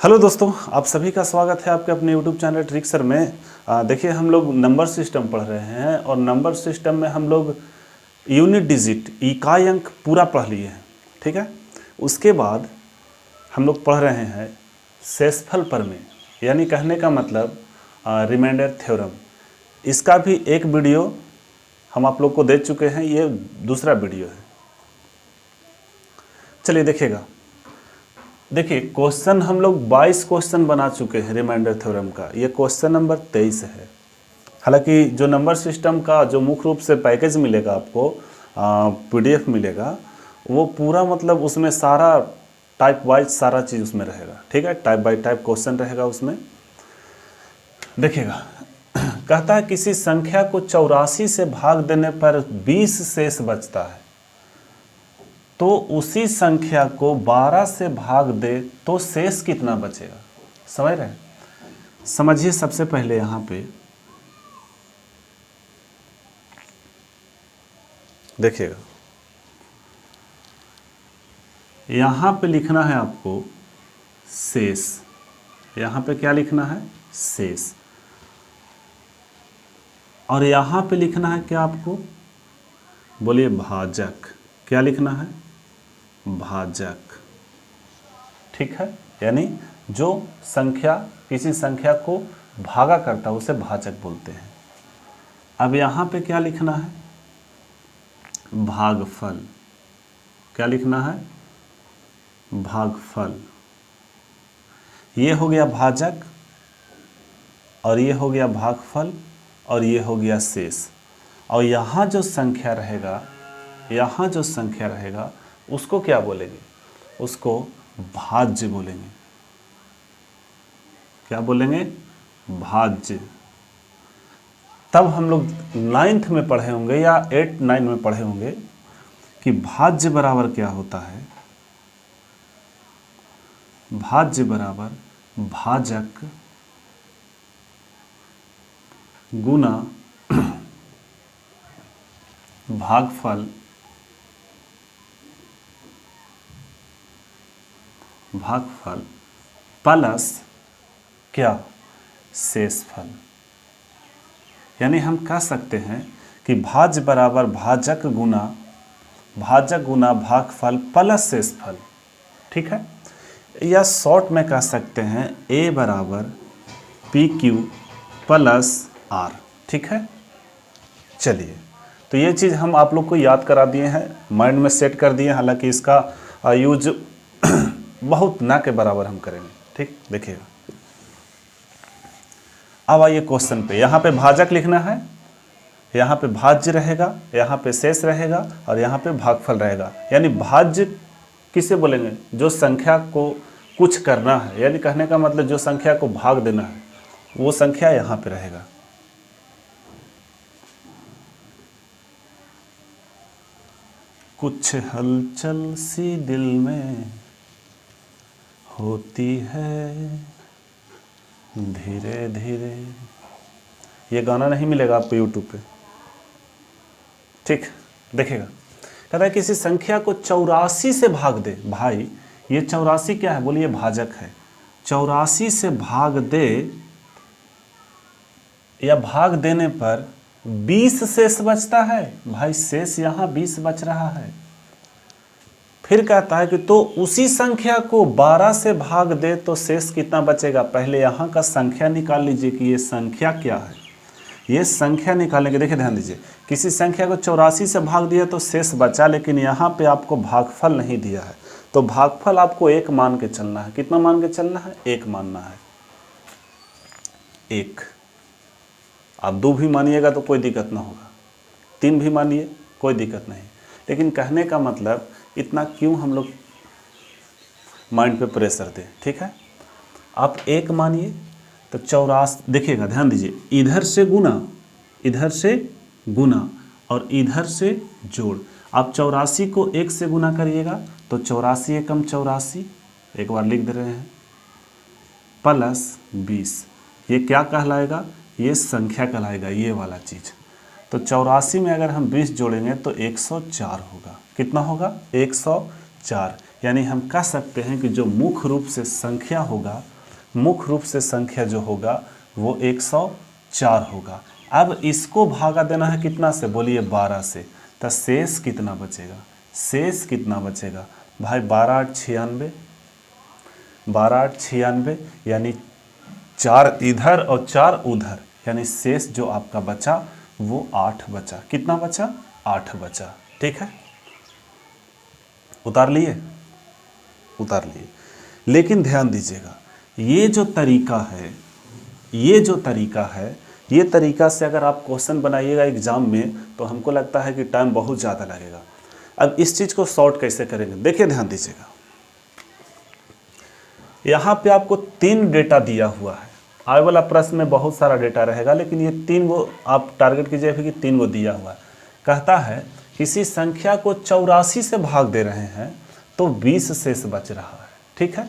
Hello दोस्तों, आप सभी का स्वागत है आपके अपने यूट्यूब चैनल ट्रिक्सर में। देखिए, हम लोग नंबर सिस्टम पढ़ रहे हैं और नंबर सिस्टम में हम लोग यूनिट डिजिट इकाई अंक पूरा पढ़ लिए हैं। ठीक है, उसके बाद हम लोग पढ़ रहे हैं शेषफल प्रमेय, यानी कहने का मतलब रिमाइंडर थ्योरम। इसका भी एक वीडियो हम आप लोग को दे चुके हैं, ये दूसरा वीडियो है। चलिए देखिएगा। देखिए, क्वेश्चन हम लोग 22 क्वेश्चन बना चुके हैं रिमाइंडर थ्योरम का। ये क्वेश्चन नंबर 23 है। हालांकि जो नंबर सिस्टम का जो मुख्य रूप से पैकेज मिलेगा आपको, पीडीएफ मिलेगा, वो पूरा मतलब उसमें सारा टाइप वाइज सारा चीज़ उसमें रहेगा। ठीक है, टाइप बाय टाइप क्वेश्चन रहेगा उसमें। देखिएगा, कहता है किसी संख्या को 84 से भाग देने पर 20 शेष बचता है, तो उसी संख्या को 12 से भाग दे तो शेष कितना बचेगा। समझ रहे हैं? समझिए, सबसे पहले यहां पे देखिएगा, यहां पे लिखना है आपको शेष। यहां पे क्या लिखना है? शेष। और यहां पे लिखना है क्या आपको? बोलिए भाजक। क्या लिखना है? भाजक। ठीक है, यानी जो संख्या किसी संख्या को भागा करता है उसे भाजक बोलते हैं। अब यहां पे क्या लिखना है? भागफल। क्या लिखना है? भागफल। ये हो गया भाजक, और ये हो गया भागफल, और ये हो गया शेष। और यहां जो संख्या रहेगा, यहां जो संख्या रहेगा उसको क्या बोलेंगे? उसको भाज्य बोलेंगे। क्या बोलेंगे? भाज्य। तब हम लोग 9th में पढ़े होंगे या 8, 9 में पढ़े होंगे कि भाज्य बराबर क्या होता है। भाज्य बराबर भाजक गुना भागफल प्लस क्या? शेषफल। यानी हम कह सकते हैं कि भाज्य बराबर भाजक गुना भागफल प्लस शेषफल। ठीक है, या शॉर्ट में कह सकते हैं ए बराबर पी क्यू प्लस आर। ठीक है, चलिए, तो ये चीज़ हम आप लोग को याद करा दिए हैं, माइंड में सेट कर दिए। हालांकि इसका यूज बहुत ना के बराबर हम करेंगे। ठीक, देखिएगा। अब आइए क्वेश्चन पे। यहाँ पे भाजक लिखना है, यहाँ पे भाज्य रहेगा, यहाँ पे शेष रहेगा, और यहाँ पे भागफल रहेगा। यानी भाज्य किसे बोलेंगे? जो संख्या को कुछ करना है, यानी कहने का मतलब जो संख्या को भाग देना है, वो संख्या यहाँ पे रहेगा। कुछ हलचल सी दिल में होती है धीरे धीरे। ये गाना नहीं मिलेगा आपको यूट्यूब पे। ठीक, देखिएगा, कहता है किसी संख्या को 84 से भाग दे। भाई, ये 84 क्या है? बोलिए भाजक है। 84 से भाग दे या भाग देने पर 20 शेष बचता है। भाई, शेष यहाँ 20 बच रहा है। फिर कहता है कि तो उसी संख्या को 12 से भाग दे तो शेष कितना बचेगा। पहले यहाँ का संख्या निकाल लीजिए कि ये संख्या क्या है। ये संख्या निकालने के, देखिए ध्यान दीजिए, किसी संख्या को 84 से भाग दिया तो शेष बचा, लेकिन यहाँ पे आपको भागफल नहीं दिया है। तो भागफल आपको 1 मान के चलना है। कितना मान के चलना है? 1 मानना है। 1। आप 2 भी मानिएगा तो कोई दिक्कत ना होगा, 3 भी मानिए कोई दिक्कत नहीं। लेकिन कहने का मतलब इतना क्यों हम लोग माइंड पे प्रेशर दें। ठीक है, आप 1 मानिए तो 84, देखिएगा, ध्यान दीजिए, इधर से गुना और इधर से जोड़। आप 84 को 1 से गुना करिएगा तो 84 एकम 84, एक बार लिख दे रहे हैं, प्लस 20। ये क्या कहलाएगा? ये संख्या कहलाएगा, ये वाला चीज़। तो 84 में अगर हम 20 जोड़ेंगे तो 104 होगा। कितना होगा? 104। यानी हम कह सकते हैं कि जो मुख्य रूप से संख्या होगा, मुख्य रूप से संख्या जो होगा वो 104 होगा। अब इसको भागा देना है कितना से, बोलिए 12 से, तो शेष कितना बचेगा, शेष कितना बचेगा भाई 12 8 96, 12 8 96, यानी 4 इधर और 4 उधर, यानी शेष जो आपका बचा वो 8 बचा। कितना बचा, 8 बचा। ठीक है, उतार लिए, उतार लिए। लेकिन ध्यान दीजिएगा, ये जो तरीका है, ये जो तरीका है, ये तरीका से अगर आप क्वेश्चन बनाइएगा एग्जाम में तो हमको लगता है कि टाइम बहुत ज़्यादा लगेगा। अब इस चीज़ को सॉर्ट कैसे करेंगे, देखिए ध्यान दीजिएगा। यहाँ पे आपको 3 डेटा दिया हुआ है, आगे वाला प्रश्न में बहुत सारा डेटा रहेगा, लेकिन ये 3 गो आप टारगेट कीजिए कि 3 गो दिया हुआ है। कहता है किसी संख्या को 84 से भाग दे रहे हैं तो 20 शेष बच रहा है। ठीक है,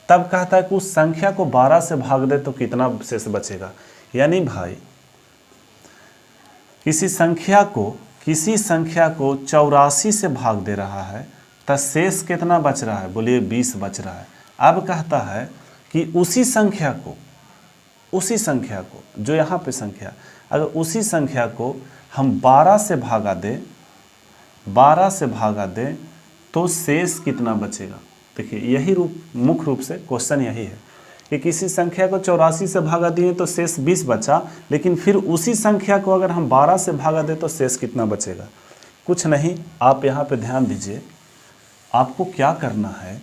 तब कहता है कि उस संख्या को 12 से भाग दे तो कितना शेष बचेगा। यानी भाई किसी संख्या को 84 से भाग दे रहा है तो शेष कितना बच रहा है, बोलिए 20 बच रहा है। अब कहता है कि उसी संख्या को जो यहाँ पे संख्या, अगर उसी संख्या को हम 12 से भागा दें तो शेष कितना बचेगा। देखिए यही मुख्य रूप से क्वेश्चन यही है कि किसी संख्या को 84 से भागा दिए तो शेष 20 बचा, लेकिन फिर उसी संख्या को अगर हम 12 से भागा दें तो शेष कितना बचेगा। कुछ नहीं, आप यहाँ पे ध्यान दीजिए, आपको क्या करना है,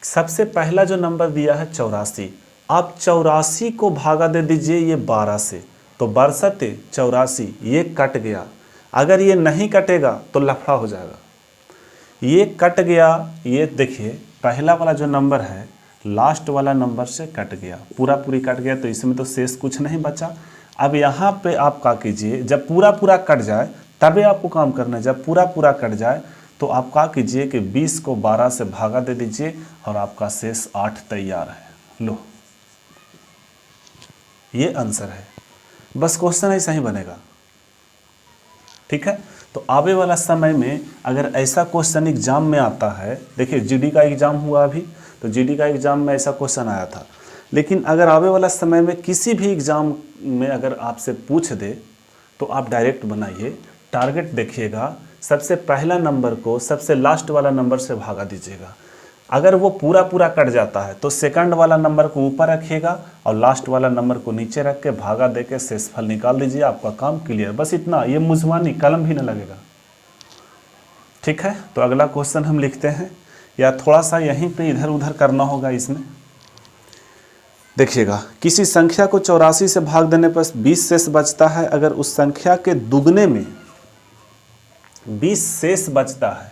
सबसे पहला जो नंबर दिया है 84, आप 84 को भागा दे दीजिए ये 12 से, तो 62 84 ये कट गया। अगर ये नहीं कटेगा तो लफड़ा हो जाएगा। ये कट गया, ये देखिए पहला वाला जो नंबर है लास्ट वाला नंबर से कट गया, पूरी कट गया, तो इसमें तो शेष कुछ नहीं बचा। अब यहाँ पे आप क्या कीजिए, जब पूरा कट जाए तभी आपको काम करना है। जब पूरा कट जाए तो आप क्या कीजिए कि 20 को 12 से भागा दे दीजिए और आपका शेष 8 तैयार है। लो, ये आंसर है। बस क्वेश्चन ऐसा ही बनेगा। ठीक है, तो आगे वाला समय में अगर ऐसा क्वेश्चन एग्जाम में आता है, देखिए जीडी का एग्जाम हुआ अभी, तो जीडी का एग्जाम में ऐसा क्वेश्चन आया था, लेकिन अगर आगे वाला समय में किसी भी एग्जाम में अगर आपसे पूछ दे तो आप डायरेक्ट बनाइए, टारगेट देखिएगा, सबसे पहला नंबर को सबसे लास्ट वाला नंबर से भागा दीजिएगा। अगर वो पूरा कट जाता है तो सेकंड वाला नंबर को ऊपर रखिएगा और लास्ट वाला नंबर को नीचे रख के भागा दे के शेषफल निकाल दीजिए, आपका काम क्लियर। बस इतना, ये मुझमानी कलम भी न लगेगा। ठीक है, तो अगला क्वेश्चन हम लिखते हैं, या थोड़ा सा यहीं पे इधर उधर करना होगा इसमें। देखिएगा, किसी संख्या को 84 से भाग देने पर 20 शेष बचता है। अगर उस संख्या के दुगने में 20 शेष बचता है,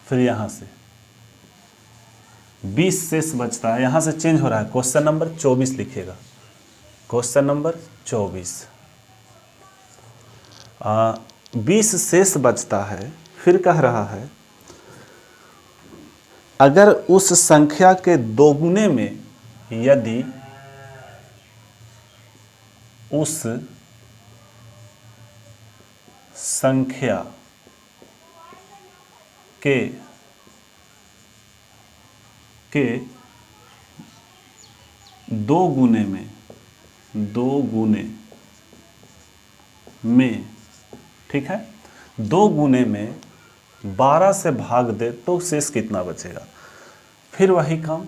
फिर यहां से 20 शेष बचता है, यहां से चेंज हो रहा है, क्वेश्चन नंबर 24 लिखिएगा, क्वेश्चन नंबर 24। 20 शेष बचता है, फिर कह रहा है अगर उस संख्या के दोगुने में यदि उस संख्या के दो गुने में, ठीक है, 2 गुने में 12 से भाग दे तो शेष कितना बचेगा। फिर वही काम,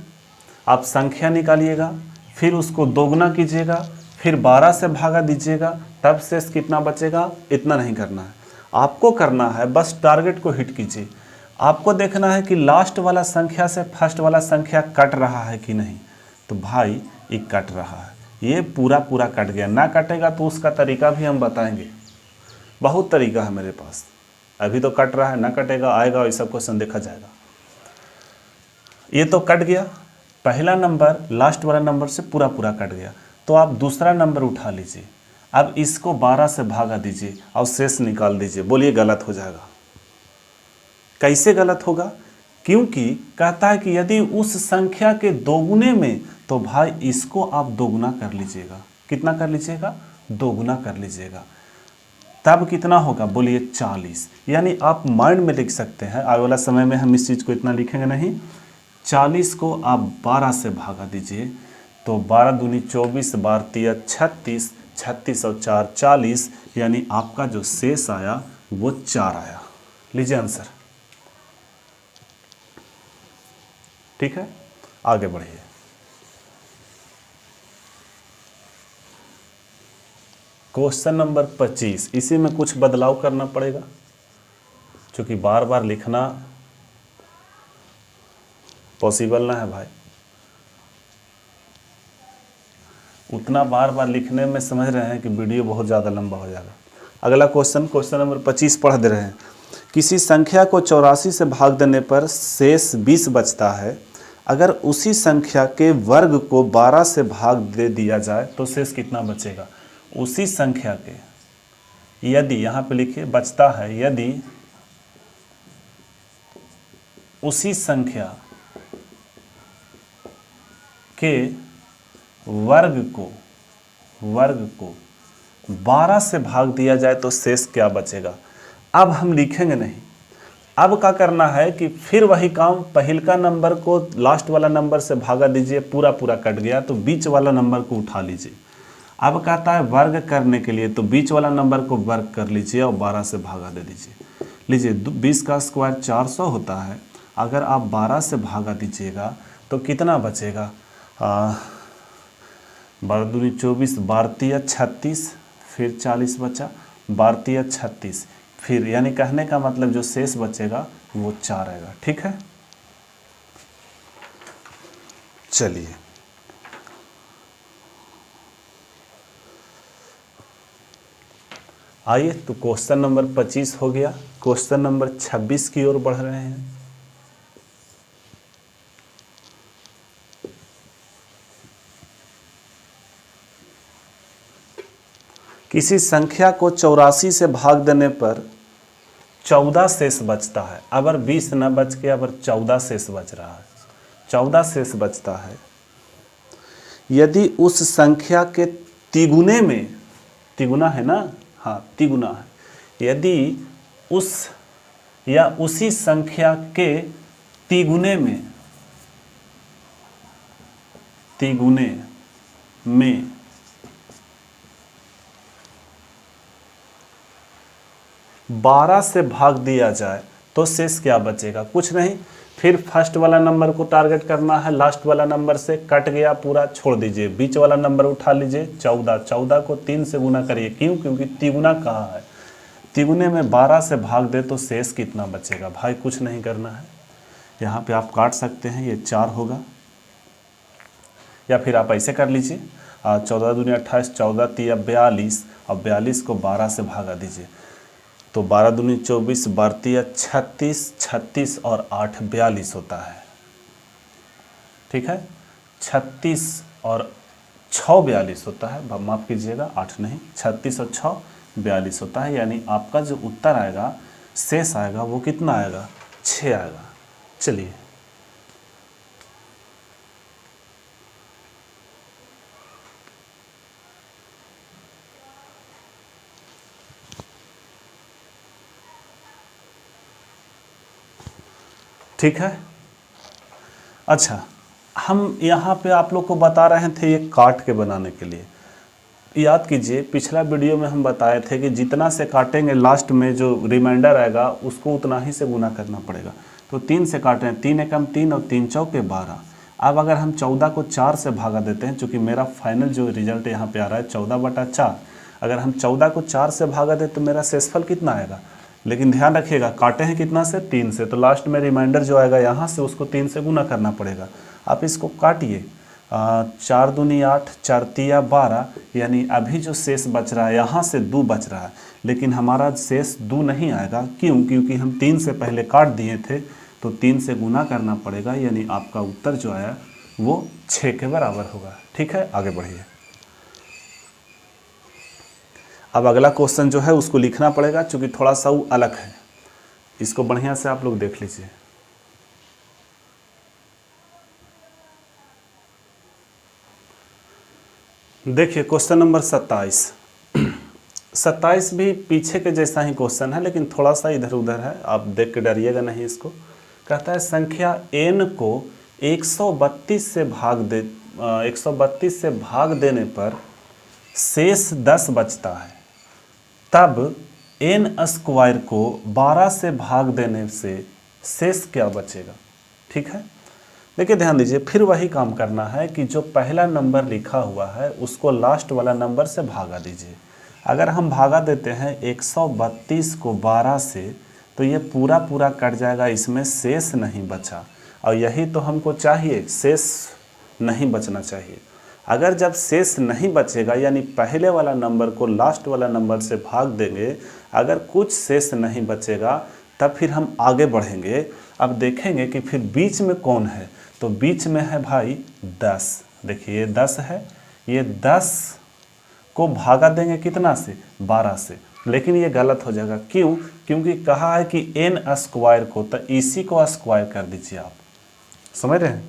आप संख्या निकालिएगा, फिर उसको दोगुना कीजिएगा, फिर 12 से भागा दीजिएगा, तब शेष कितना बचेगा। इतना नहीं करना है, आपको करना है बस टारगेट को हिट कीजिए। आपको देखना है कि लास्ट वाला संख्या से फर्स्ट वाला संख्या कट रहा है कि नहीं। तो भाई ये कट रहा है, ये पूरा कट गया। ना कटेगा तो उसका तरीका भी हम बताएंगे, बहुत तरीका है मेरे पास। अभी तो कट रहा है, ना कटेगा, आएगा, ये सब क्वेश्चन देखा जाएगा। ये तो कट गया, पहला नंबर लास्ट वाला नंबर से पूरा कट गया, तो आप दूसरा नंबर उठा लीजिए। अब इसको 12 से भागा दीजिए और शेष निकाल दीजिए। बोलिए गलत हो जाएगा। कैसे गलत होगा? क्योंकि कहता है कि यदि उस संख्या के दोगुने में, तो भाई इसको आप दोगुना कर लीजिएगा। कितना कर लीजिएगा? दोगुना कर लीजिएगा। तब कितना होगा, बोलिए 40। यानी आप माइंड में लिख सकते हैं, आने वाला समय में हम इस चीज़ को इतना लिखेंगे नहीं। 40 को आप 12 से भागा दीजिए तो 12 दूनी 24, 12 तिया 36, 36 और 4 40, यानी आपका जो शेष आया वो 4 आया। लीजिए आंसर। ठीक है, आगे बढ़िए। क्वेश्चन नंबर 25, इसी में कुछ बदलाव करना पड़ेगा क्योंकि बार बार लिखना पॉसिबल ना है भाई। उतना बार बार लिखने में समझ रहे हैं कि वीडियो बहुत ज़्यादा लंबा हो जाएगा। अगला क्वेश्चन, क्वेश्चन नंबर 25 पढ़ दे रहे हैं। किसी संख्या को 84 से भाग देने पर शेष 20 बचता है। अगर उसी संख्या के वर्ग को 12 से भाग दे दिया जाए तो शेष कितना बचेगा। उसी संख्या के, यदि यहाँ पे लिखिए बचता है, यदि उसी संख्या के वर्ग को 12 से भाग दिया जाए तो शेष क्या बचेगा। अब हम लिखेंगे नहीं, अब क्या करना है कि फिर वही काम, पहिलका नंबर को लास्ट वाला नंबर से भागा दीजिए, पूरा पूरा कट गया तो बीच वाला नंबर को उठा लीजिए। अब कहता है वर्ग करने के लिए, तो बीच वाला नंबर को वर्ग कर लीजिए और 12 से भागा दे दीजिए। लीजिए 20 का स्क्वायर 400 होता है, अगर आप 12 से भागा दीजिएगा तो कितना बचेगा। 12 दूनी 24, 12 तिया 36, फिर 40 बचा, 12 तिया 36, फिर यानी कहने का मतलब जो शेष बचेगा वो 4 आएगा। ठीक है, चलिए आइए, तो क्वेश्चन नंबर 25 हो गया। क्वेश्चन नंबर 26 की ओर बढ़ रहे हैं। किसी संख्या को 84 से भाग देने पर 14 शेष बचता है। अगर 20 न बच के अगर 14 शेष बच रहा है, 14 शेष बचता है। यदि उस संख्या के तिगुने में, तिगुना है ना, हाँ तिगुना है, यदि उस या उसी संख्या के तिगुने में 12 से भाग दिया जाए तो शेष क्या बचेगा। कुछ नहीं, फिर फर्स्ट वाला नंबर को टारगेट करना है, लास्ट वाला नंबर से कट गया पूरा छोड़ दीजिए, बीच वाला नंबर उठा लीजिए 14, 14 को 3 से गुना करिए। क्यों, क्योंकि तिगुना कहाँ है, तिगुने में 12 से भाग दे तो शेष कितना बचेगा। भाई कुछ नहीं करना है, यहाँ पे आप काट सकते हैं, ये 4 होगा, या फिर आप ऐसे कर लीजिए 14 दूनी 28, 14 तिया 42 और 42 को 12 से भागा दीजिए तो 12 दूनी 24, 12 तिया 36, 36 और 8 42 होता है। ठीक है, 36 और 6 42 होता है, माफ़ कीजिएगा 8 नहीं, 36 और 6 42 होता है। यानी आपका जो उत्तर आएगा, शेष आएगा, वो कितना आएगा, 6 आएगा। चलिए ठीक है। अच्छा, हम यहाँ पे आप लोग को बता रहे थे ये काट के बनाने के लिए। याद कीजिए पिछला वीडियो में हम बताए थे कि जितना से काटेंगे लास्ट में जो रिमाइंडर आएगा उसको उतना ही से गुना करना पड़ेगा। तो 3 से काटे हैं, 3 एकम 3 और 3 चौके 12। अब अगर हम 14 को 4 से भागा देते हैं, चूँकि मेरा फाइनल जो रिजल्ट यहाँ पे आ रहा है 14/4, अगर हम 14 को 4 से भागा दें तो मेरा शेषफल कितना आएगा। लेकिन ध्यान रखिएगा काटे हैं कितना से, 3 से, तो लास्ट में रिमाइंडर जो आएगा यहाँ से उसको 3 से गुना करना पड़ेगा। आप इसको काटिए, 4 दूनी 8, 4 तिया 12, यानी अभी जो शेष बच रहा है यहाँ से 2 बच रहा है, लेकिन हमारा शेष 2 नहीं आएगा। क्यों, क्योंकि हम 3 से पहले काट दिए थे, तो 3 से गुना करना पड़ेगा, यानी आपका उत्तर जो आया वो 6 के बराबर होगा। ठीक है, आगे बढ़िए। अब अगला क्वेश्चन जो है उसको लिखना पड़ेगा, चूँकि थोड़ा सा वो अलग है, इसको बढ़िया से आप लोग देख लीजिए। देखिए क्वेश्चन नंबर 27, 27 भी पीछे के जैसा ही क्वेश्चन है, लेकिन थोड़ा सा इधर उधर है, आप देख के डरिएगा नहीं इसको। कहता है संख्या n को 132 से भाग देने पर शेष 10 बचता है, तब n स्क्वायर को 12 से भाग देने से शेष क्या बचेगा। ठीक है, देखिए ध्यान दीजिए, फिर वही काम करना है कि जो पहला नंबर लिखा हुआ है उसको लास्ट वाला नंबर से भागा दीजिए। अगर हम भागा देते हैं 132 को 12 से, तो ये पूरा पूरा कट जाएगा, इसमें शेष नहीं बचा, और यही तो हमको चाहिए, शेष नहीं बचना चाहिए। अगर जब शेष नहीं बचेगा, यानी पहले वाला नंबर को लास्ट वाला नंबर से भाग देंगे, अगर कुछ शेष नहीं बचेगा, तब फिर हम आगे बढ़ेंगे। अब देखेंगे कि फिर बीच में कौन है, तो बीच में है भाई 10। देखिए ये 10 है, ये 10 को भागा देंगे कितना से, 12 से, लेकिन ये गलत हो जाएगा। क्यों? क्योंकि कहा है कि n स्क्वायर को, तो इसी को स्क्वायर कर दीजिए। आप समझ रहे हैं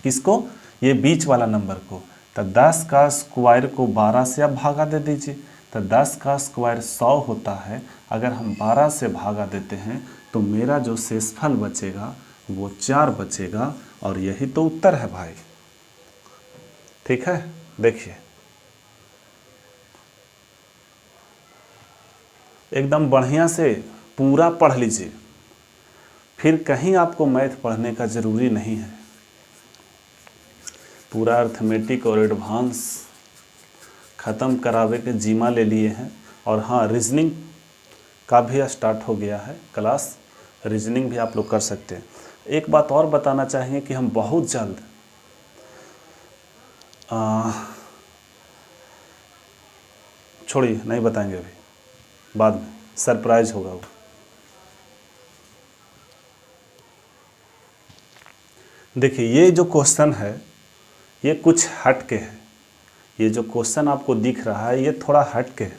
किसको, ये बीच वाला नंबर को। तो 10 का स्क्वायर को 12 से आप भागा दे दीजिए, तो 10 का स्क्वायर 100 होता है। अगर हम 12 से भागा देते हैं तो मेरा जो शेषफल बचेगा वो 4 बचेगा, और यही तो उत्तर है भाई। ठीक है, देखिए एकदम बढ़िया से पूरा पढ़ लीजिए, फिर कहीं आपको मैथ पढ़ने का ज़रूरी नहीं है। पूरा अर्थमेटिक और एडवांस ख़त्म करावे के जिम्मा ले लिए हैं। और हाँ, रीजनिंग का भी स्टार्ट हो गया है क्लास, रीजनिंग भी आप लोग कर सकते हैं। एक बात और बताना चाहेंगे कि हम बहुत जल्द छोड़िए, नहीं बताएंगे अभी, बाद में सरप्राइज होगा वो। देखिए ये जो क्वेश्चन है ये कुछ हट के है, ये जो क्वेश्चन आपको दिख रहा है ये थोड़ा हट के है।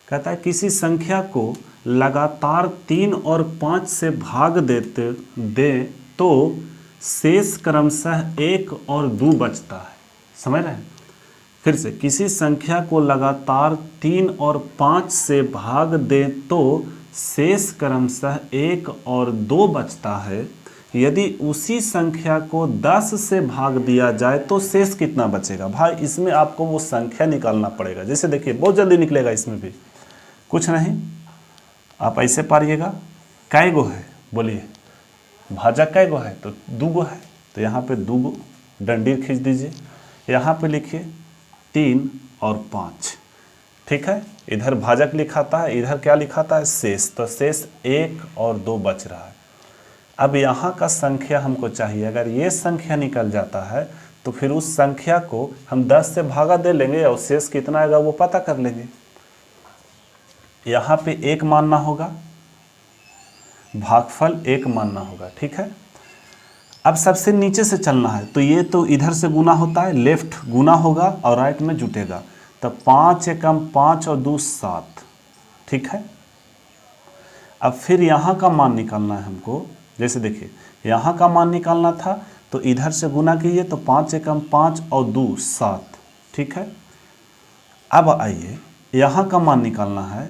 कहता है किसी संख्या को लगातार 3 और 5 से भाग दें तो शेष क्रमशः 1 और 2 बचता है। समझ रहे हैं? फिर से, किसी संख्या को लगातार 3 और 5 से भाग दें तो शेष क्रमशः 1 और 2 बचता है। यदि उसी संख्या को 10 से भाग दिया जाए तो शेष कितना बचेगा। भाई इसमें आपको वो संख्या निकालना पड़ेगा। जैसे देखिए बहुत जल्दी निकलेगा, इसमें भी कुछ नहीं, आप ऐसे पारिएगा। कै गो है बोलिए, भाजक कै गो है, तो 2 गो है, तो यहाँ पे 2 गो डंडी खींच दीजिए। यहाँ पे लिखिए 3 और 5। ठीक है, इधर भाजक लिखा था, इधर क्या लिखा था, शेष। तो शेष 1 और 2 बच रहा है। अब यहाँ का संख्या हमको चाहिए। अगर ये संख्या निकल जाता है तो फिर उस संख्या को हम 10 से भागा दे लेंगे और शेष कितना आएगा वो पता कर लेंगे। यहाँ पे 1 मानना होगा, भागफल 1 मानना होगा। ठीक है, अब सबसे नीचे से चलना है, तो ये तो इधर से गुना होता है, लेफ्ट गुना होगा और राइट में जुटेगा। तो 5 एकम 5 और 2 7। ठीक है, अब फिर यहाँ का मान निकालना है हमको। जैसे देखिए यहाँ का मान निकालना था, तो इधर से गुना कीजिए, तो 5 एकम 5 और 2 7। ठीक है, अब आइए यहाँ का मान निकालना है,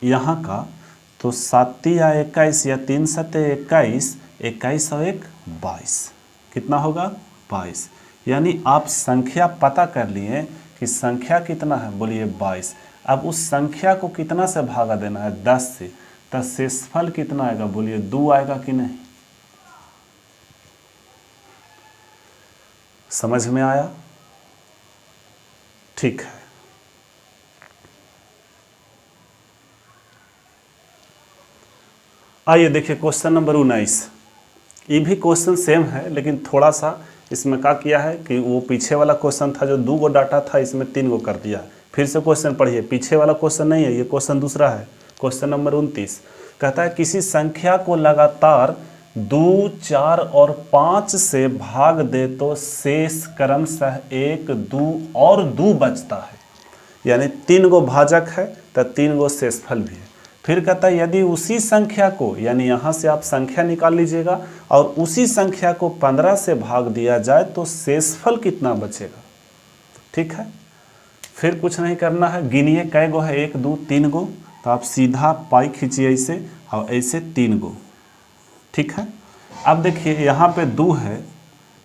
यहाँ का तो 7 या 21 या 3 7 21, 21 और 1 22। कितना होगा, 22। यानी आप संख्या पता कर लिए कि संख्या कितना है, बोलिए 22। अब उस संख्या को कितना से भागा देना है, 10 से। तो शेषफल कितना आएगा, बोलिए 2 आएगा कि नहीं। समझ में आया? ठीक है, आइए देखिए क्वेश्चन नंबर 19। ये भी क्वेश्चन सेम है, लेकिन थोड़ा सा इसमें क्या किया है कि वो पीछे वाला क्वेश्चन था जो 2 गो डाटा था, इसमें 3 गो कर दिया। फिर से क्वेश्चन पढ़िए, पीछे वाला क्वेश्चन नहीं है, ये क्वेश्चन दूसरा है। क्वेश्चन नंबर 29 कहता है किसी संख्या को लगातार 2, 4 और 5 से भाग दे तो शेष क्रमशः 1, 2 और 2 बचता है। यानी 3 गो भाजक है तो 3 गो शेषफल भी है। फिर कहता है यदि उसी संख्या को, यानी यहाँ से आप संख्या निकाल लीजिएगा, और उसी संख्या को 15 से भाग दिया जाए तो शेषफल कितना बचेगा। ठीक है, फिर कुछ नहीं करना है, गिनिए कै गो है, 1 2 3 गो, तो आप सीधा पाई खींचिए ऐसे और ऐसे 3 गो, ठीक है। अब देखिए यहाँ पे 2 है,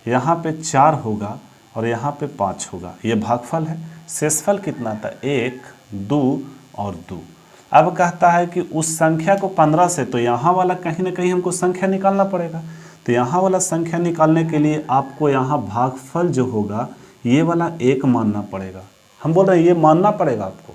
यहाँ पे 4 होगा और यहाँ पे 5 होगा, ये भागफल है। शेषफल कितना था, 1 2 और 2। अब कहता है कि उस संख्या को 15 से, तो यहाँ वाला कहीं ना कहीं हमको संख्या निकालना पड़ेगा। तो यहाँ वाला संख्या निकालने के लिए आपको यहाँ भागफल जो होगा ये वाला 1 मानना पड़ेगा। हम बोल रहे हैं ये मानना पड़ेगा आपको।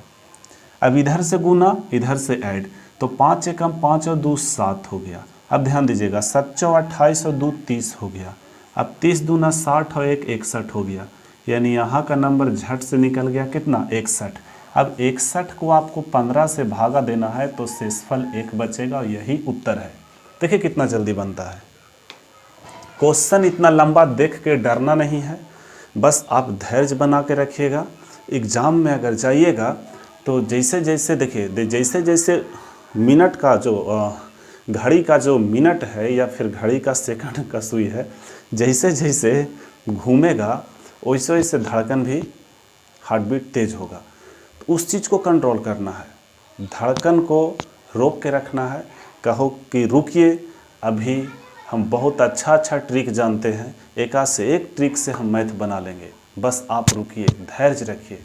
अब इधर से गुना, इधर से ऐड, तो 5 एकम 5 और 2 7 हो गया। अब ध्यान दीजिएगा, 7 चौ 28 और 2 30 हो गया। अब 30 दूना 60 और 1 61 हो गया, यानी यहाँ का नंबर झट से निकल गया कितना, 61। अब 61 को आपको 15 से भागा देना है तो शेषफल 1 बचेगा और यही उत्तर है। देखिए कितना जल्दी बनता है। क्वेश्चन इतना लंबा देख के डरना नहीं है, बस आप धैर्य बना के रखिएगा। एग्ज़ाम में अगर जाइएगा तो जैसे जैसे देखिए, जैसे जैसे मिनट का जो घड़ी का जो मिनट है या फिर घड़ी का सेकंड का सुई है, जैसे जैसे घूमेगा वैसे वैसे धड़कन भी, हार्ट बीट तेज होगा। तो उस चीज़ को कंट्रोल करना है, धड़कन को रोक के रखना है। कहो कि रुकिए, अभी हम बहुत अच्छा ट्रिक जानते हैं, एक से एक ट्रिक से हम मैथ बना लेंगे, बस आप रुकिए, धैर्य रखिए,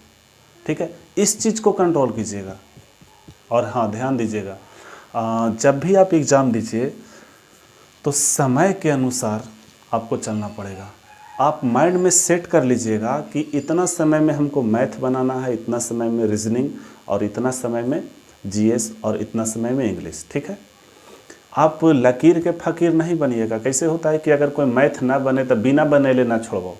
ठीक है। इस चीज़ को कंट्रोल कीजिएगा। और हाँ, ध्यान दीजिएगा, जब भी आप एग्ज़ाम दीजिए तो समय के अनुसार आपको चलना पड़ेगा। आप माइंड में सेट कर लीजिएगा कि इतना समय में हमको मैथ बनाना है, इतना समय में रीजनिंग, और इतना समय में जीएस, और इतना समय में इंग्लिश, ठीक है। आप लकीर के फ़कीर नहीं बनिएगा। कैसे होता है कि अगर कोई मैथ ना बने तो बिना बनेले ना छोड़ो,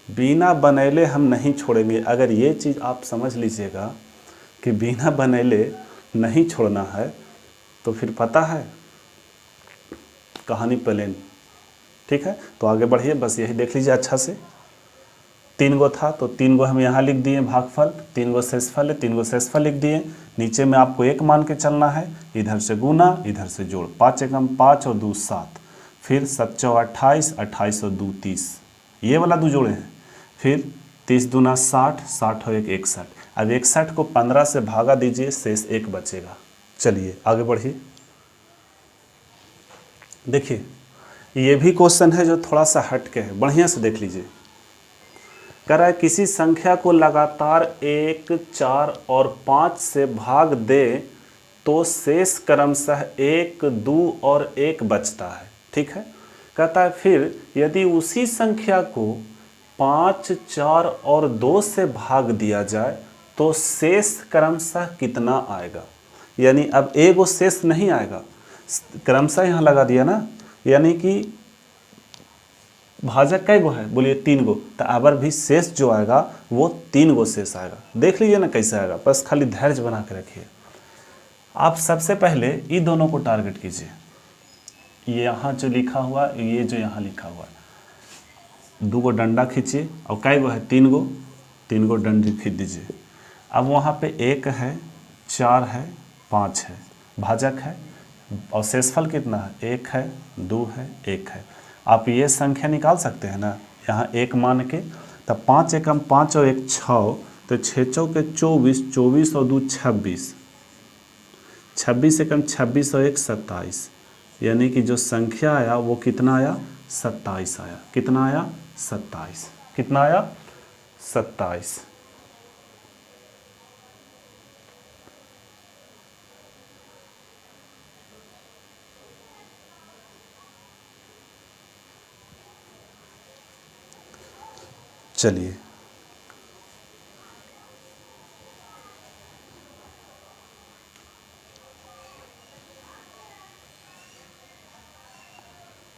बिना बनेले हम नहीं छोड़ेंगे। अगर ये चीज़ आप समझ लीजिएगा कि बिना बनेले नहीं छोड़ना है, तो फिर पता है कहानी प्लेन, ठीक है। तो आगे बढ़िए, बस यही देख लीजिए अच्छा से। 3 गो था तो 3 गो हम यहाँ लिख दिए भागफल, 3 गो शेषफल है, 3 गो शेषफल लिख दिए। नीचे में आपको 1 मान के चलना है, इधर से गुना, इधर से जोड़, 5 एकम 5 और 2 7, फिर 7 चौ 28, 28 और 2 30, ये वाला 2 जोड़े हैं। फिर 30 दूना 60, 60 और 1 61। अब 61 को 15 से भागा दीजिए, शेष 1 बचेगा। चलिए आगे बढ़िए। देखिए ये भी क्वेश्चन है जो थोड़ा सा हट के है, बढ़िया से देख लीजिए। कह रहा है किसी संख्या को लगातार 1 4 और 5 से भाग दे तो शेष क्रमशः 1 2 और 1 बचता है, ठीक है। कहता है फिर यदि उसी संख्या को 5 4 और 2 से भाग दिया जाए तो शेष क्रमशः कितना आएगा। यानी अब एक वो शेष नहीं आएगा, क्रमशः यहाँ लगा दिया ना, यानी कि भाजक कै गो है, बोलिए 3 गो, तो अबर भी शेष जो आएगा वो 3 गो शेष आएगा। देख लीजिए ना कैसे आएगा, बस खाली धैर्य बना के रखिए। आप सबसे पहले ये दोनों को टारगेट कीजिए, ये यहाँ जो लिखा हुआ, ये जो यहाँ लिखा हुआ, 2 गो डंडा खींचिए और कै गो है 3 गो, 3 गो डंडी खींच दीजिए। अब वहाँ पे 1 है, 4 है, 5 है, भाजक है, और शेषफल कितना है, 1 है, 2 है, 1 है। आप ये संख्या निकाल सकते हैं ना, यहाँ 1 मान के, तब 5 एकम 5 और 1 6, तो 6 चौके 24, 24 और 2 26, 26 एकम 26 और 1 27, यानी कि जो संख्या आया वो कितना आया, 27 आया। कितना आया, 27। कितना आया, 27। चलिए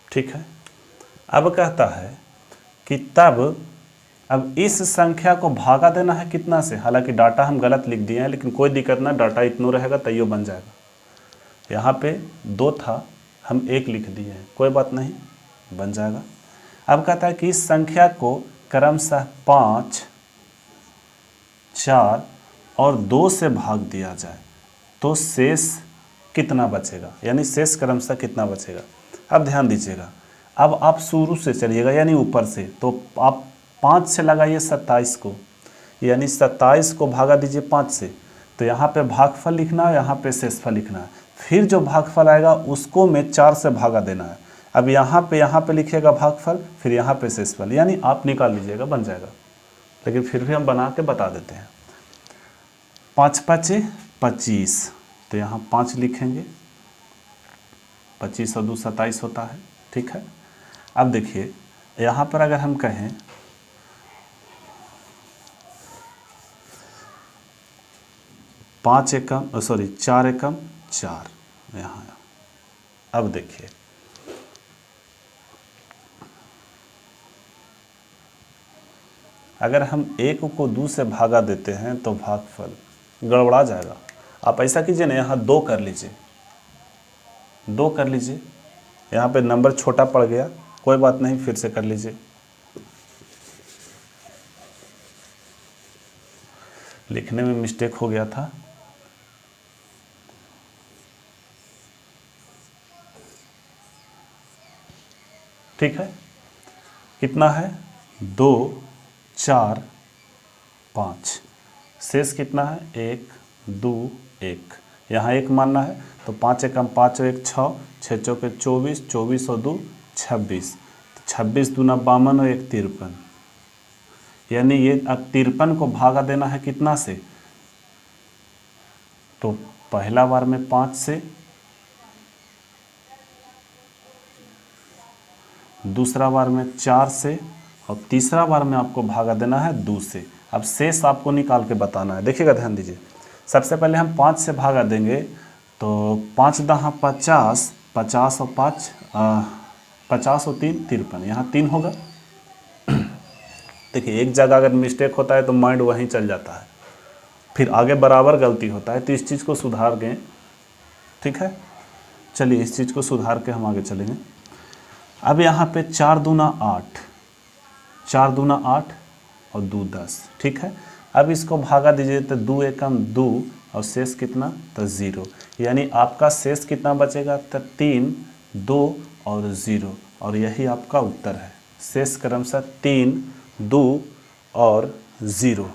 ठीक है। अब कहता है कि तब अब इस संख्या को भागा देना है कितना से, हालांकि डाटा हम गलत लिख दिए हैं, लेकिन कोई दिक्कत ना, डाटा इतना रहेगा तैयो बन जाएगा। यहाँ पे 2 था, हम 1 लिख दिए हैं, कोई बात नहीं, बन जाएगा। अब कहता है कि इस संख्या को क्रमशः 5 4 और 2 से भाग दिया जाए तो शेष कितना बचेगा, यानी शेष क्रमशः कितना बचेगा। अब ध्यान दीजिएगा, अब आप शुरू से चलिएगा, यानी ऊपर से, तो आप 5 से लगाइए 27 को, यानी 27 को भागा दीजिए 5 से, तो यहाँ पे भागफल लिखना है, यहाँ पे शेषफल लिखना है। फिर जो भागफल आएगा उसको में 4 से भागा देना है। अब यहाँ पे लिखिएगा भागफल, फिर यहाँ पे शेषफल, यानी आप निकाल लीजिएगा, बन जाएगा। लेकिन फिर भी हम बना के बता देते हैं। 5 5 25, तो यहाँ 5 लिखेंगे, 25 और 2 27 होता है, ठीक है। अब देखिए यहाँ पर अगर हम कहें 4 एकम 4, यहाँ। अब देखिए अगर हम 1 को 2 से भागा देते हैं तो भागफल गड़बड़ा जाएगा। आप ऐसा कीजिए ना, यहाँ 2 कर लीजिए, 2 कर लीजिए। यहाँ पे नंबर छोटा पड़ गया, कोई बात नहीं, फिर से कर लीजिए। लिखने में मिस्टेक हो गया था। ठीक है, कितना है? 2 4 5, शेष कितना है? 1 2 1, यहाँ 1 मानना है, तो 5 एकम 5 और 1 6, 6 चौके 24, 24 और 2 26, 26 दूना 52 और 1 53, यानी ये अब 53 को भागा देना है कितना से? तो पहला बार में 5 से, दूसरा बार में 4 से, और तीसरा बार में आपको भागा देना है 2 से। अब शेष आपको निकाल के बताना है। देखिएगा, ध्यान दीजिए। सबसे पहले हम 5 से भागा देंगे, तो 5 दहा 50, 50 और 5 50 और 3 53, यहाँ 3 होगा। देखिए एक जगह अगर मिस्टेक होता है तो माइंड वहीं चल जाता है, फिर आगे बराबर गलती होता है, तो इस चीज़ को सुधार दें। ठीक है, चलिए इस चीज़ को सुधार के हम आगे चलेंगे। अब यहाँ पे 4 दूना 8, 4 दूना 8 और 2 10, ठीक है। अब इसको भागा दीजिए, तो 2 एकम 2 और शेष कितना? तो 0, यानी आपका शेष कितना बचेगा? तो 3 2 और 0, और यही आपका उत्तर है। शेष क्रमशः 3 2 और 0।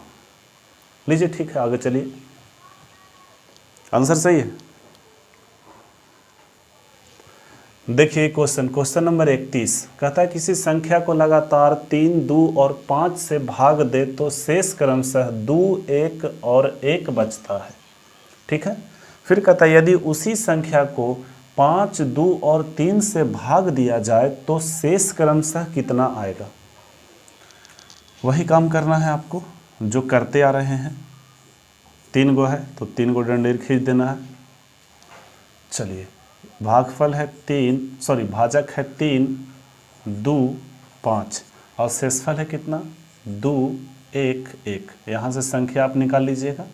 लीजिए, ठीक है, आगे चलिए। आंसर सही है। देखिए क्वेश्चन नंबर 31 कहता है किसी संख्या को लगातार 3 2 और 5 से भाग दे तो शेष क्रमशः 2 1 और 1 बचता है। ठीक है, फिर कहता है यदि उसी संख्या को 5 2 और 3 से भाग दिया जाए तो शेष क्रमशः कितना आएगा? वही काम करना है आपको जो करते आ रहे हैं। 3 गो है तो 3 गो डंडेर खींच देना है। चलिए, भागफल है भाजक है 3 2 5 और शेषफल है कितना? 2 1 1। यहाँ से संख्या आप निकाल लीजिएगा।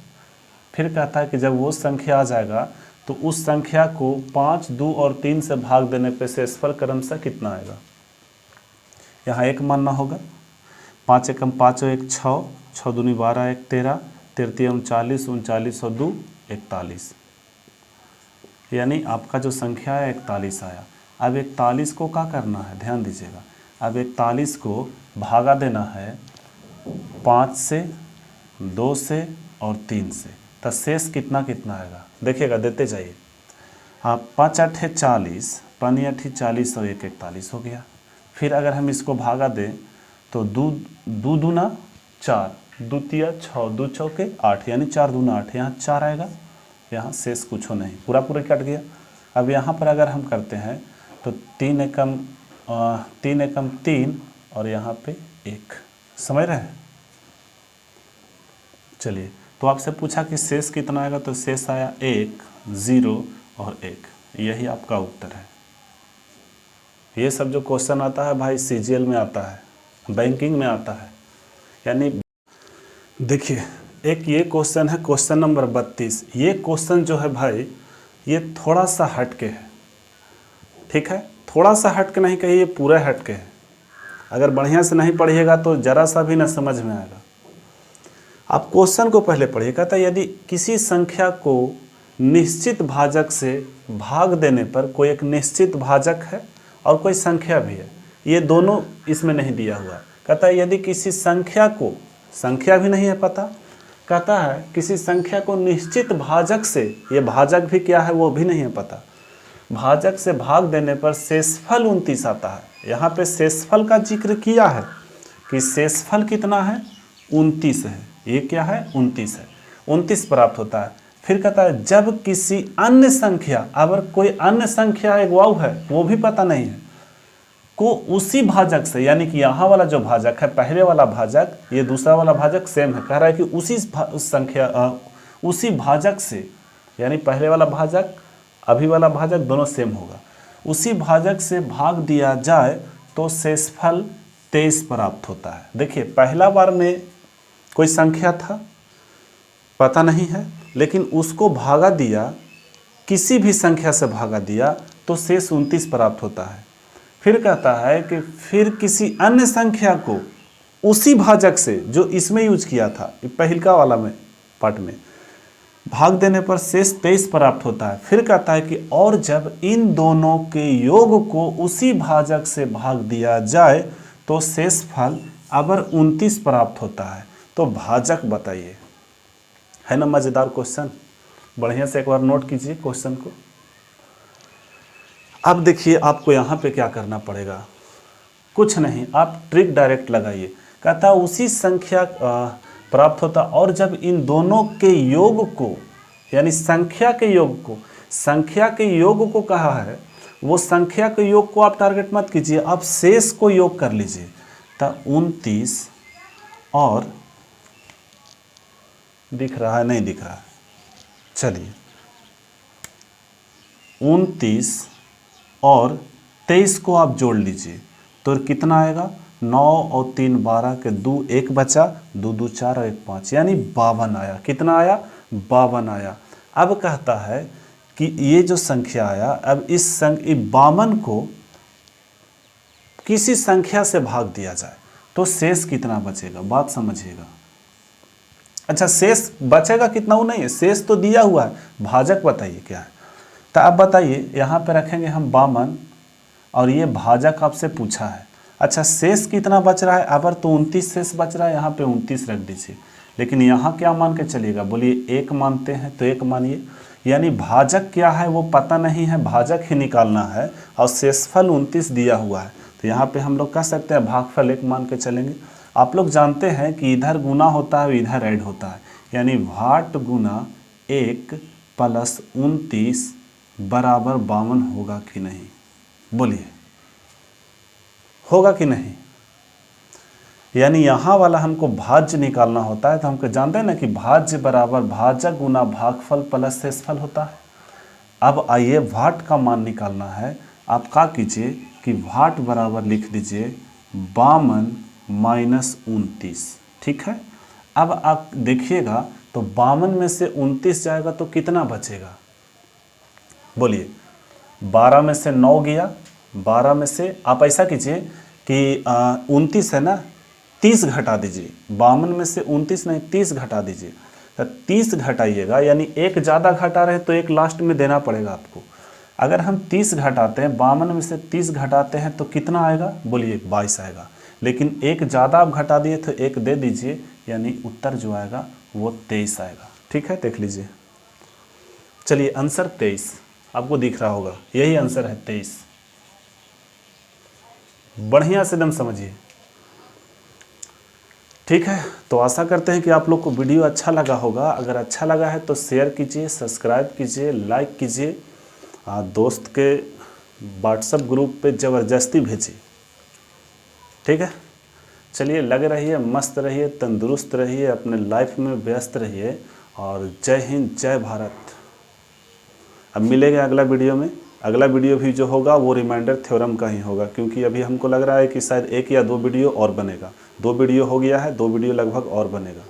फिर कहता है कि जब वो संख्या आ जाएगा तो उस संख्या को 5 2 और 3 से भाग देने पे शेषफल क्रमशः कितना आएगा? यहाँ 1 मानना होगा। 5 एकम 5 और 1 6, 6 दूनी 12 1 13, 33 39, 39 और 2 41, यानी आपका जो संख्या है 41 आया। अब 41 को क्या करना है? ध्यान दीजिएगा। अब 41 को भागा देना है 5 से, 2 से और 3 से, तो शेष कितना कितना आएगा? देखिएगा, देते जाइए। हाँ, 5 8 है 40, 5 8 40 और 1 41 हो गया। फिर अगर हम इसको भागा दें तो 2 दूना 4, 2 तिया 6, 2 चौके 8, यानी 4 दूना 8, यहाँ 4 आएगा। यहाँ शेष कुछ नहीं, पूरा कट गया। अब यहाँ पर अगर हम करते हैं तो 3 एकम 3 और यहाँ पे 1, समझ रहे हैं? चलिए, तो आपसे पूछा कि शेष कितना आएगा, तो शेष आया 1 0 और 1, यही आपका उत्तर है। ये सब जो क्वेश्चन आता है भाई CGL में आता है, बैंकिंग में आता है। यानी देखिए, एक ये क्वेश्चन है, क्वेश्चन नंबर 32। ये क्वेश्चन जो है भाई, ये थोड़ा सा हटके है। ठीक है, थोड़ा सा हटके नहीं कहिए, पूरा हटके है। अगर बढ़िया से नहीं पढ़िएगा तो जरा सा भी ना समझ में आएगा। आप क्वेश्चन को पहले पढ़िए। कहता है यदि किसी संख्या को निश्चित भाजक से भाग देने पर, कोई एक निश्चित भाजक है और कोई संख्या भी है, ये दोनों इसमें नहीं दिया हुआ है। कहता है यदि किसी संख्या को संख्या भी नहीं है पता। कहता है किसी संख्या को निश्चित भाजक से, ये भाजक भी क्या है वो भी नहीं है पता, भाजक से भाग देने पर शेषफल 29 आता है। यहाँ पे शेषफल का जिक्र किया है कि शेषफल कितना है, 29 है। ये क्या है, 29 है, 29 प्राप्त होता है। फिर कहता है जब किसी अन्य संख्या, अगर कोई अन्य संख्या एक वाव है वो भी पता नहीं है, को उसी भाजक से, यानी कि यहाँ वाला जो भाजक है, पहले वाला भाजक, ये दूसरा वाला भाजक सेम है, कह रहा है कि उसी संख्या उसी भाजक से, यानी पहले वाला भाजक अभी वाला भाजक दोनों सेम होगा, उसी भाजक से भाग दिया जाए तो शेषफल 23 प्राप्त होता है। देखिए पहला बार में कोई संख्या था पता नहीं है, लेकिन उसको भागा दिया, किसी भी संख्या से भागा दिया तो शेष 29 प्राप्त होता है। फिर कहता है कि फिर किसी अन्य संख्या को उसी भाजक से, जो इसमें यूज किया था पहिलका वाला में पार्ट में, भाग देने पर शेष 23 प्राप्त होता है। फिर कहता है कि और जब इन दोनों के योग को उसी भाजक से भाग दिया जाए तो शेषफल अबर 29 प्राप्त होता है। तो भाजक बताइए, है ना मज़ेदार क्वेश्चन, बढ़िया से एक बार नोट कीजिए क्वेश्चन को। अब देखिए आपको यहाँ पे क्या करना पड़ेगा, कुछ नहीं, आप ट्रिक डायरेक्ट लगाइए। कहता उसी संख्या प्राप्त होता, और जब इन दोनों के योग को, यानी संख्या के योग को, संख्या के योग को कहा है, वो संख्या के योग को आप टारगेट मत कीजिए, आप शेष को योग कर लीजिए। तो 29 और दिख रहा है, नहीं दिख रहा है, चलिए 29 और 23 को आप जोड़ लीजिए तो कितना आएगा, 9 और 3 12 के 2 1 बचा, 2 2 4 और 1 5, यानी 52 आया। कितना आया, 52 आया। अब कहता है कि ये जो संख्या आया, अब इस 52 को किसी संख्या से भाग दिया जाए तो शेष कितना बचेगा, बात समझिएगा। अच्छा शेष बचेगा कितना वो नहीं है, शेष तो दिया हुआ है, भाजक बताइए क्या है। तो अब बताइए, यहाँ पे रखेंगे हम 52 और ये भाजक आपसे पूछा है। अच्छा शेष कितना बच रहा है, अबर तो 29 शेष बच रहा है, यहाँ पे 29 रख दीजिए। लेकिन यहाँ क्या मान के चलिएगा, बोलिए 1 मानते हैं तो 1 मानिए, यानी भाजक क्या है वो पता नहीं है, भाजक ही निकालना है, और शेषफल 29 दिया हुआ है। तो यहाँ पे हम लोग कह सकते हैं भागफल 1 मान के चलेंगे। आप लोग जानते हैं कि इधर गुना होता है इधर ऐड होता है, यानी भाट गुना 1 प्लस 29 बराबर 52 होगा कि नहीं, बोलिए होगा कि नहीं। यानी यहाँ वाला हमको भाज्य निकालना होता है, तो हमको जानते हैं ना कि भाज्य बराबर भाजक गुना भागफल प्लस शेषफल होता है। अब आइए भाट का मान निकालना है। आप क्या कीजिए कि भाट बराबर लिख दीजिए 52 माइनस 29, ठीक है। अब आप देखिएगा तो 52 में से 29 जाएगा तो कितना बचेगा, बोलिए 12 में से 9 गया, 12 में से आप ऐसा कीजिए कि 29 है ना, 30 घटा दीजिए, 52 में से 29 नहीं 30 घटा दीजिए। तो 30 घटाइएगा, यानी एक ज़्यादा घटा रहे तो एक लास्ट में देना पड़ेगा आपको। अगर हम 30 घटाते हैं, 52 में से 30 घटाते हैं तो कितना आएगा, बोलिए 22 आएगा। लेकिन एक ज़्यादा आप घटा दिए तो एक दे दीजिए, यानी उत्तर जो आएगा वो 23 आएगा। ठीक है, देख लीजिए। चलिए आंसर 23 आपको दिख रहा होगा, यही आंसर है 23। बढ़िया से एकदम समझिए। ठीक है, तो आशा करते हैं कि आप लोग को वीडियो अच्छा लगा होगा। अगर अच्छा लगा है तो शेयर कीजिए, सब्सक्राइब कीजिए, लाइक कीजिए, दोस्त के व्हाट्सएप ग्रुप पे ज़बरदस्ती भेजिए। ठीक है, चलिए लगे रहिए, मस्त रहिए, तंदुरुस्त रहिए, अपने लाइफ में व्यस्त रहिए, और जय हिंद, जय भारत। अब मिलेंगे अगला वीडियो में। अगला वीडियो भी जो होगा वो रिमाइंडर थ्योरम का ही होगा, क्योंकि अभी हमको लग रहा है कि शायद 1 या 2 वीडियो और बनेगा। 2 वीडियो हो गया है, 2 वीडियो लगभग और बनेगा।